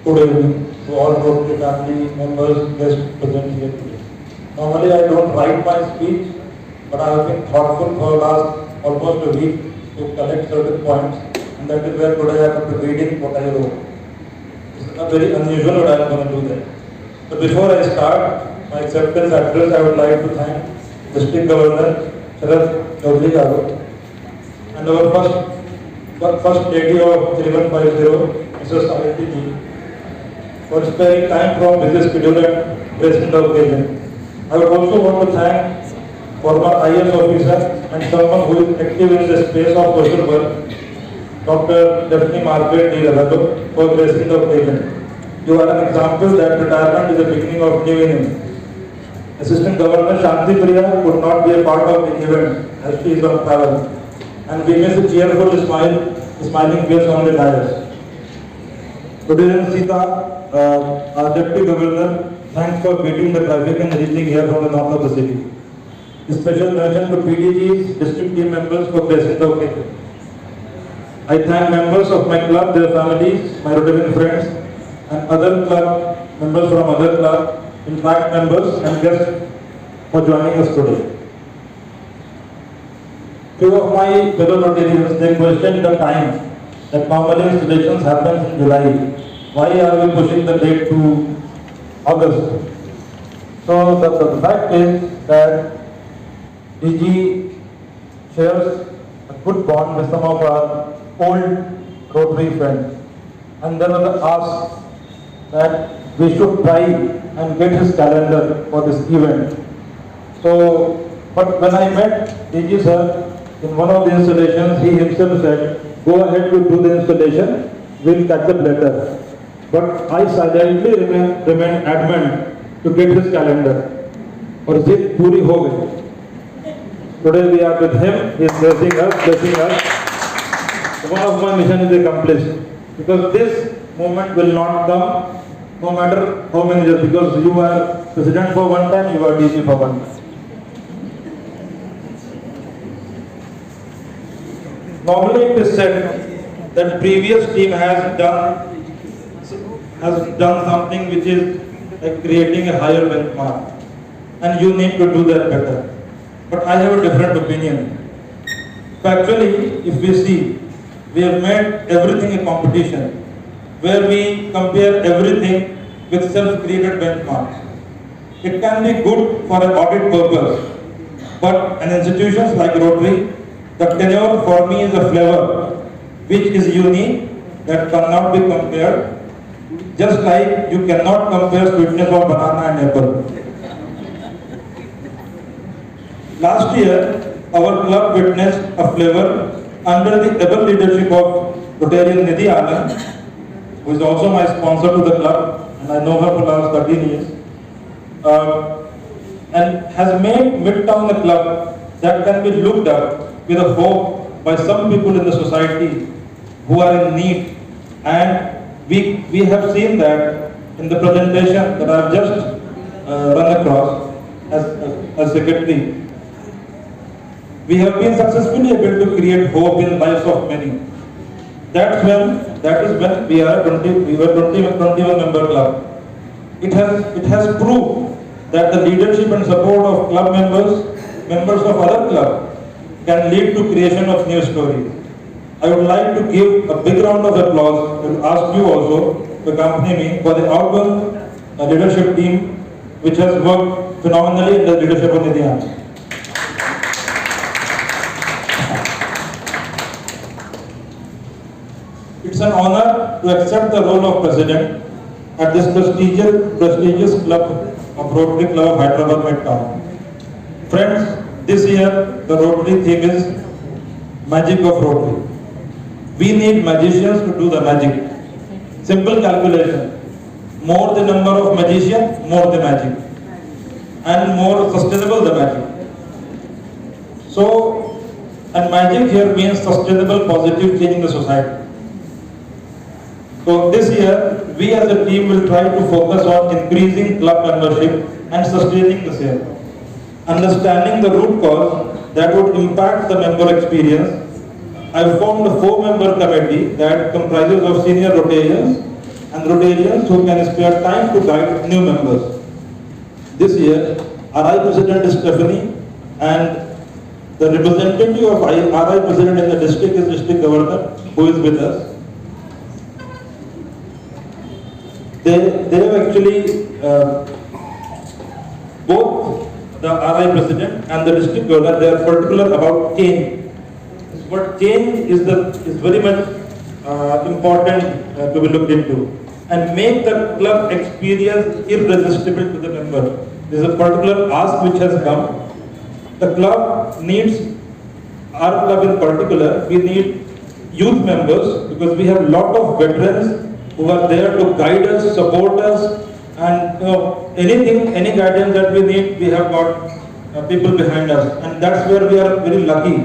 today to all Rotary family members, guests present here today. Normally I don't write my speech, but I have been thoughtful for the last almost a week to collect certain points, and that is where today I am reading what I wrote. It's a very unusual, but I am going to do that. So before I start my acceptance address, I would like to thank District Governor Rtn.Amardeep and our first lady of 3150, Mrs. Savitri, for sparing time from busy schedule and gracing the occasion. I would also want to thank former IS officer and someone who is active in the space of social work, Dr. Rtn.Amardeep Singh, for gracing the occasion. You are an example that retirement is the beginning of new innings. Assistant Governor Shanti Priya could not be a part of the event as she is on travel, and we miss a cheerful smiling face on the dais. Today, Sita, our Deputy Governor, thanks for beating the traffic and reaching here from the north of the city. A special mention to PDG's district team members for gracing the occasion. I thank members of my club, their families, my Rotarian friends, and other club members from other clubs, impact members and guests for joining us today. Few of my fellow Rotarians, they questioned the time that normally installations happens in July. Why are we pushing the date to August? So the fact is that DG shares a good bond with some of our old Rotary friends, and there was an ask that we should try and get his calendar for this event. So, but when I met DG sir in one of the installations, he himself said, go ahead to do the installation, we'll catch up later. But I silently remain adamant to get his calendar. और जिद पूरी हो गई. Today we are with him, he is blessing us. One of my mission is accomplished, because this moment will not come no matter how many years, because you are president for one time, you are DG for one time. Normally it is said that previous team has done something which is like creating a higher benchmark, and you need to do that better. But I have a different opinion. Factually, if we see, we have made everything a competition, where we compare everything with self-created benchmarks. It can be good for an audit purpose, but in institutions like Rotary, the tenure for me is a flavor which is unique, that cannot be compared, just like you cannot compare sweetness of banana and apple. Last year, our club witnessed a flavor under the able leadership of Rotarian Nidhi Anand, who is also my sponsor to the club, and I know her for the last 13 years, and has made Midtown a club that can be looked up with a hope by some people in the society who are in need. And we have seen that in the presentation that I have just run across as secretary. We have been successfully able to create hope in the lives of many. That is when we were 21 member club. It has proved that the leadership and support of club members of other clubs, can lead to creation of new stories. I would like to give a big round of applause and ask you also to accompany me for the outgoing leadership team, which has worked phenomenally in the leadership of Nidhi Anand. It's an honor to accept the role of president at this prestigious club of Rotary Club of Hyderabad Midtown. Friends, this year the Rotary theme is Magic of Rotary. We need magicians to do the magic. Simple calculation. More the number of magicians, more the magic. And more sustainable the magic. So, and magic here means sustainable positive change in the society. So this year, we as a team will try to focus on increasing club membership and sustaining the same. Understanding the root cause that would impact the member experience, I formed a 4-member committee that comprises of senior Rotarians and Rotarians who can spare time to guide new members. This year, RI President is Stephanie, and the representative of RI President in the district is District Governor, who is with us. They have actually both the RI President and the District Governor, they are particular about change. But change is very much important to be looked into, and make the club experience irresistible to the member. There is a particular ask which has come. The club needs, our club in particular, we need youth members because we have a lot of veterans who are there to guide us, support us, and any guidance that we need, we have got people behind us, and that's where we are very lucky.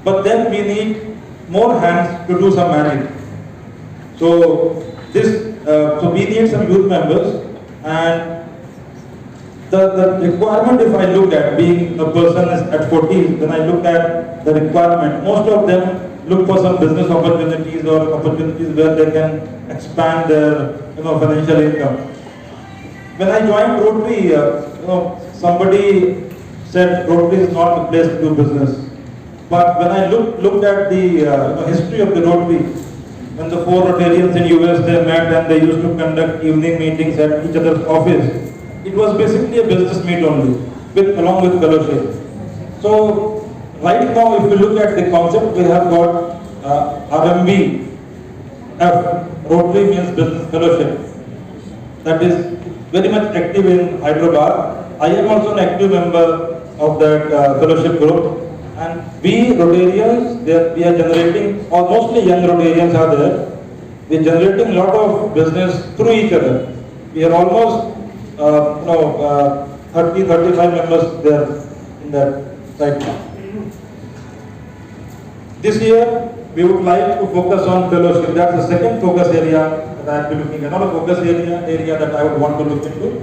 But then we need more hands to do some magic. So we need some youth members, and the requirement, if I look at, being a person is at 40s, then I look at the requirement. Most of them look for some business opportunities or opportunities where they can expand their financial income. When I joined Rotary, somebody said Rotary is not the place to do business. But when I looked at the history of the Rotary, when the 4 Rotarians in US they met and they used to conduct evening meetings at each other's office, it was basically a business meet only, along with fellowship. So right now, if you look at the concept, we have got RMB, Rotary means Business Fellowship, that is very much active in Hyderabad. I am also an active member of that fellowship group, and we Rotarians, we are generating, or mostly young Rotarians are there, we are generating a lot of business through each other. We are almost 30-35 members there in that site. This year, we would like to focus on fellowship. That's the second focus area that I will be looking at. Another focus area that I would want to look into.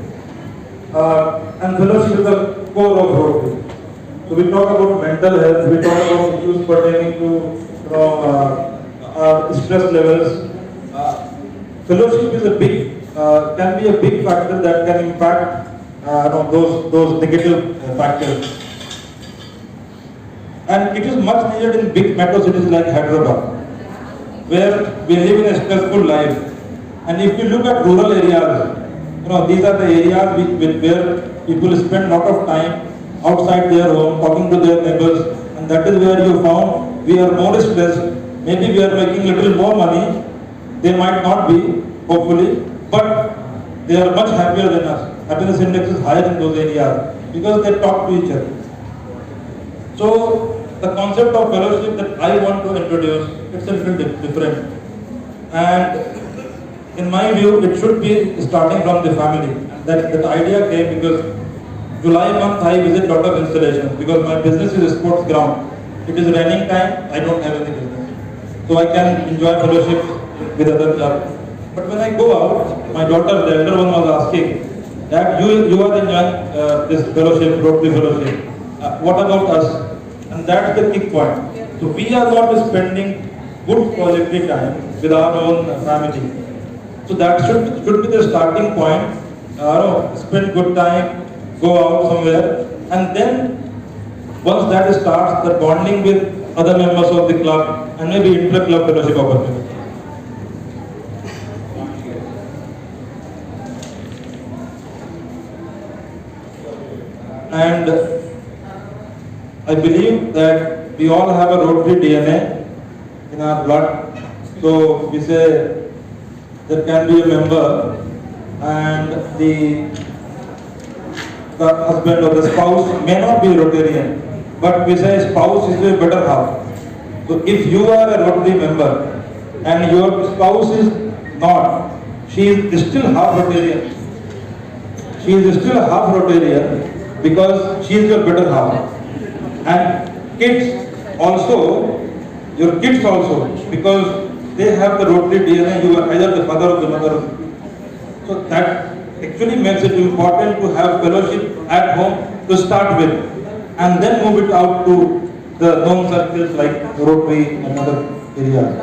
And fellowship is the core of Rotary. So we talk about mental health, we talk about issues pertaining to stress levels. Fellowship is can be a big factor that can impact those negative factors. And it is much needed in big metro cities like Hyderabad, where we live in a stressful life. And if you look at rural areas, these are the areas where people spend a lot of time outside their home, talking to their neighbors, and that is where you found we are more stressed. Maybe we are making little more money. They might not be, hopefully, but they are much happier than us. Happiness index is higher in those areas because they talk to each other. So the concept of fellowship that I want to introduce, it's a little different. And in my view, it should be starting from the family. And that idea came because July month I visit a lot of installations because my business is a sports ground. It is raining time, I don't have any business. So I can enjoy fellowship with other clubs. But when I go out, my daughter, the elder one, was asking that you are enjoying this fellowship, Rotary fellowship. What about us? And that's the key point. So we are not spending good quality time with our own family. So that should be the starting point. Spend good time, go out somewhere, and then once that starts, the bonding with other members of the club and maybe inter-club fellowship opportunity. And I believe that we all have a Rotary DNA in our blood. So we say there can be a member and the husband or the spouse may not be Rotarian, but we say spouse is a better half. So if you are a Rotary member and your spouse is not, she is still half Rotarian. She is still half Rotarian because she is your better half. And kids also, your kids also, because they have the Rotary DNA, you are either the father or the mother. So that actually makes it important to have fellowship at home to start with, and then move it out to the known circles like Rotary and other areas.